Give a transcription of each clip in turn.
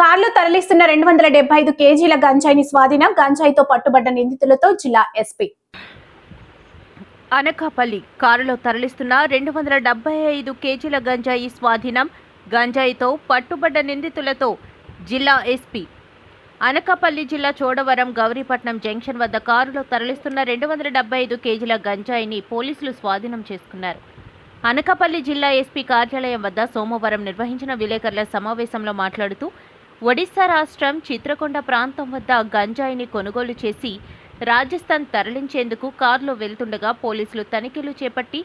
కార్లు తరలిస్తున్న 275 కేజీల గంజాయిని స్వాధీనం. గంజాయితో పట్టుబడ్డ నిందితులతో జిల్లా ఎస్పీ. అనకాపల్లి కారులో తరలిస్తున్న 275 కేజీల గంజాయి స్వాధీనం. గంజాయితో పట్టుబడ్డ నిందితులతో జిల్లా ఎస్పీ. అనకాపల్లి జిల్లా చోడవరం గౌరీపట్నం జంక్షన్ వద్ద కారులో తరలిస్తున్న 275 కేజీల గంజాయిని పోలీసులు స్వాధీనం చేసుకున్నారు. అనకాపల్లి జిల్లా ఎస్పీ కార్యాలయం వద్ద సోమవారం నిర్వహించిన విలేకరుల సమావేశంలో మాట్లాడుతూ, ఒడిశా రాష్ట్రం చిత్రకొండ ప్రాంతం వద్ద గంజాయిని కొనుగోలు చేసి రాజస్థాన్ తరలించేందుకు కారులో వెళ్తుండగా పోలీసులు తనిఖీలు చేపట్టి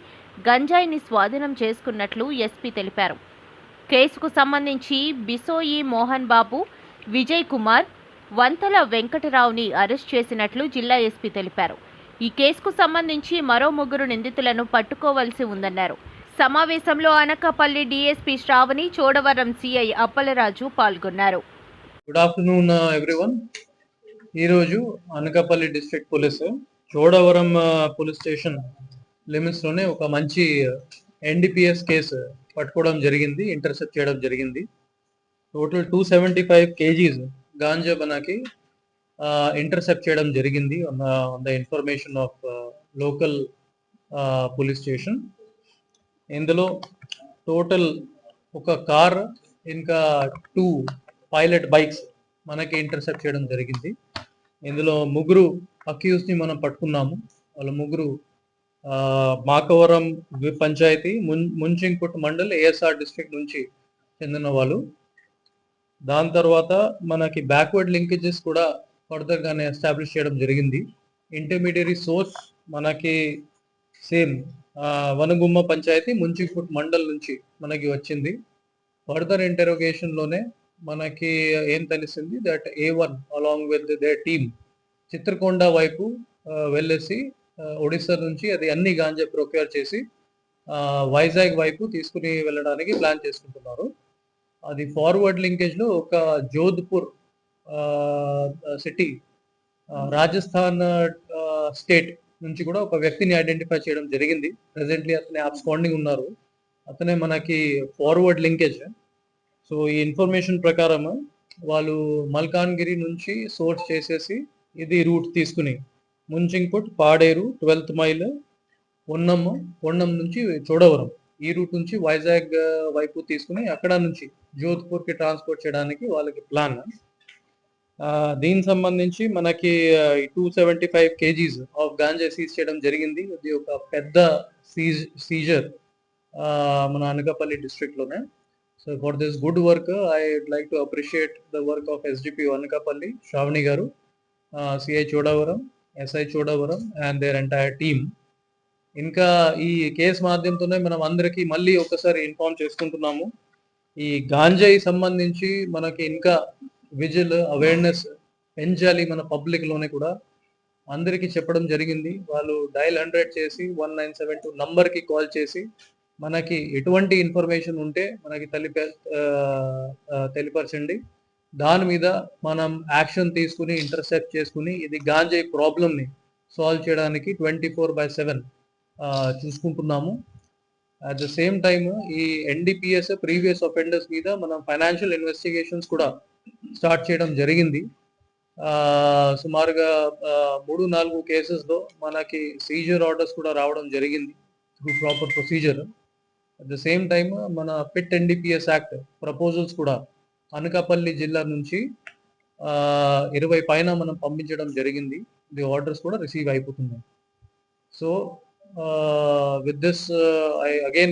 గంజాయిని స్వాధీనం చేసుకున్నట్లు ఎస్పీ తెలిపారు. కేసుకు సంబంధించి బిసోయి మోహన్ బాబు, విజయ్ కుమార్, వంతల వెంకటరావుని అరెస్ట్ చేసినట్లు జిల్లా ఎస్పీ తెలిపారు. ఈ కేసుకు సంబంధించి మరో 3 నిందితులను పట్టుకోవాల్సి ఉందన్నారు. సమావేశంలో అనకాపల్లి డీఎస్పీ శ్రావణి, చోడవరం సిఐ అప్పలరాజు పాల్గొన్నారు. Good afternoon everyone. ఈరోజు Anakapalli district police Chodavaram police station limits లోనే ఒక మంచి ఎన్డీపీఎస్ కేసు పట్టుకోవడం జరిగింది, ఇంటర్సెప్ట్ చేయడం జరిగింది. టోటల్ 275 కేజీస్ గాంజా మనకి ఇంటర్సెప్ట్ చేయడం జరిగింది on the information of local police station. ఇందులో టోటల్ ఒక కార్ ఇంకా 2 పైలట్ బైక్స్ మనకి ఇంటర్సెప్ట్ చేయడం జరిగింది. ఇందులో 3 అక్యూజ్ ని మనం పట్టుకున్నాము. వాళ్ళ 3 మాకవరం పంచాయతీ, ముంచింగ్పుట్ మండల్, ఏఎస్ఆర్ డిస్ట్రిక్ట్ నుంచి చెందిన వాళ్ళు. దాని తర్వాత మనకి బ్యాక్వర్డ్ లింకేజెస్ కూడా ఫర్దర్ గానే ఎస్టాబ్లిష్ చేయడం జరిగింది. ఇంటర్మీడియరీ సోర్స్ మనకి సేమ్ వనగుమ్మ పంచాయతీ, ముంచింగ్పుట్ మండల్ నుంచి మనకి వచ్చింది. ఫర్దర్ ఇంటరోగేషన్ లోనే మనకి ఏం తెలిసింది that A1 along with their team Chitrakonda వైపు వెళ్ళేసి ఒడిశా నుంచి అది అన్ని గాంజా ప్రొక్యూర్ చేసి వైజాగ్ వైపు తీసుకుని వెళ్ళడానికి ప్లాన్ చేసుకుంటున్నారు. అది ఫార్వర్డ్ లింకేజ్ లో ఒక జోధ్పూర్ సిటీ, రాజస్థాన్ స్టేట్ నుంచి కూడా ఒక వ్యక్తిని ఐడెంటిఫై చేయడం జరిగింది. ప్రెసెంట్లీ అతనే అబ్స్కాండింగ్ ఉన్నారు. అతనే మనకి ఫార్వర్డ్ లింకేజ్. సో ఈ ఇన్ఫర్మేషన్ ప్రకారం వాళ్ళు మల్కాన్గిరి నుంచి సోర్స్ చేసేసి ఇది రూట్ తీసుకుని ముంచింగ్పుట్, పాడేరు, 12th మైల్, పొన్నం నుంచి చోడవరం ఈ రూట్ నుంచి వైజాగ్ వైపు తీసుకుని అక్కడ నుంచి జోధ్పూర్ కి ట్రాన్స్పోర్ట్ చేయడానికి వాళ్ళకి ప్లాన్. దీనికి సంబంధించి మనకి 275 కేజీస్ ఆఫ్ గాంజా సీజ్ చేయడం జరిగింది. ఇది ఒక పెద్ద సీజర్ మన అనకాపల్లి డిస్ట్రిక్ట్ లోనే. So for this good work I would like to appreciate the work of SDP Anakapalli Sravani garu, CI Chodavaram, SI Chodavaram and their entire team. ఇంకా ఈ కేసు మాధ్యమంతోనే మనం అందరికీ మళ్ళీ ఒకసారి ఇన్ఫార్మ్ చేసుకుంటున్నాము. ఈ గాంజాయి సంబంధించి మనకి ఇంకా విజిల్ అవేర్నెస్ పెంచాలి మన పబ్లిక్ లోనే కూడా అందరికీ చెప్పడం జరిగింది. వాళ్ళు డయల్ 100 చేసి 1972 నంబర్ కి కాల్ చేసి మనకి ఎటువంటి ఇన్ఫర్మేషన్ ఉంటే మనకి తెలియపరచండి. దాని మీద మనం యాక్షన్ తీసుకుని ఇంటర్సెప్ట్ చేసుకుని ఇది గాంజాయి ప్రాబ్లమ్ ని సాల్వ్ చేయడానికి 24/7 చూసుకుంటున్నాము. అట్ ద సేమ్ టైమ్ ఈ ఎన్డీపీఎస్ ప్రీవియస్ అఫెండర్స్ మీద మనం ఫైనాన్షియల్ ఇన్వెస్టిగేషన్స్ కూడా స్టార్ట్ చేయడం జరిగింది. సుమారుగా 3-4 కేసెస్ లో మనకి సీజర్ ఆర్డర్స్ కూడా రావడం జరిగింది through proper procedure. At the same time మన పిట్ ఎన్డీపీఎస్ యాక్ట్ ప్రపోజల్స్ కూడా అనకాపల్లి జిల్లా నుంచి 20 పైన మనం పంపించడం జరిగింది. ది ఆర్డర్స్ కూడా రిసీవ్ అయిపోతున్నాయి. So with this I again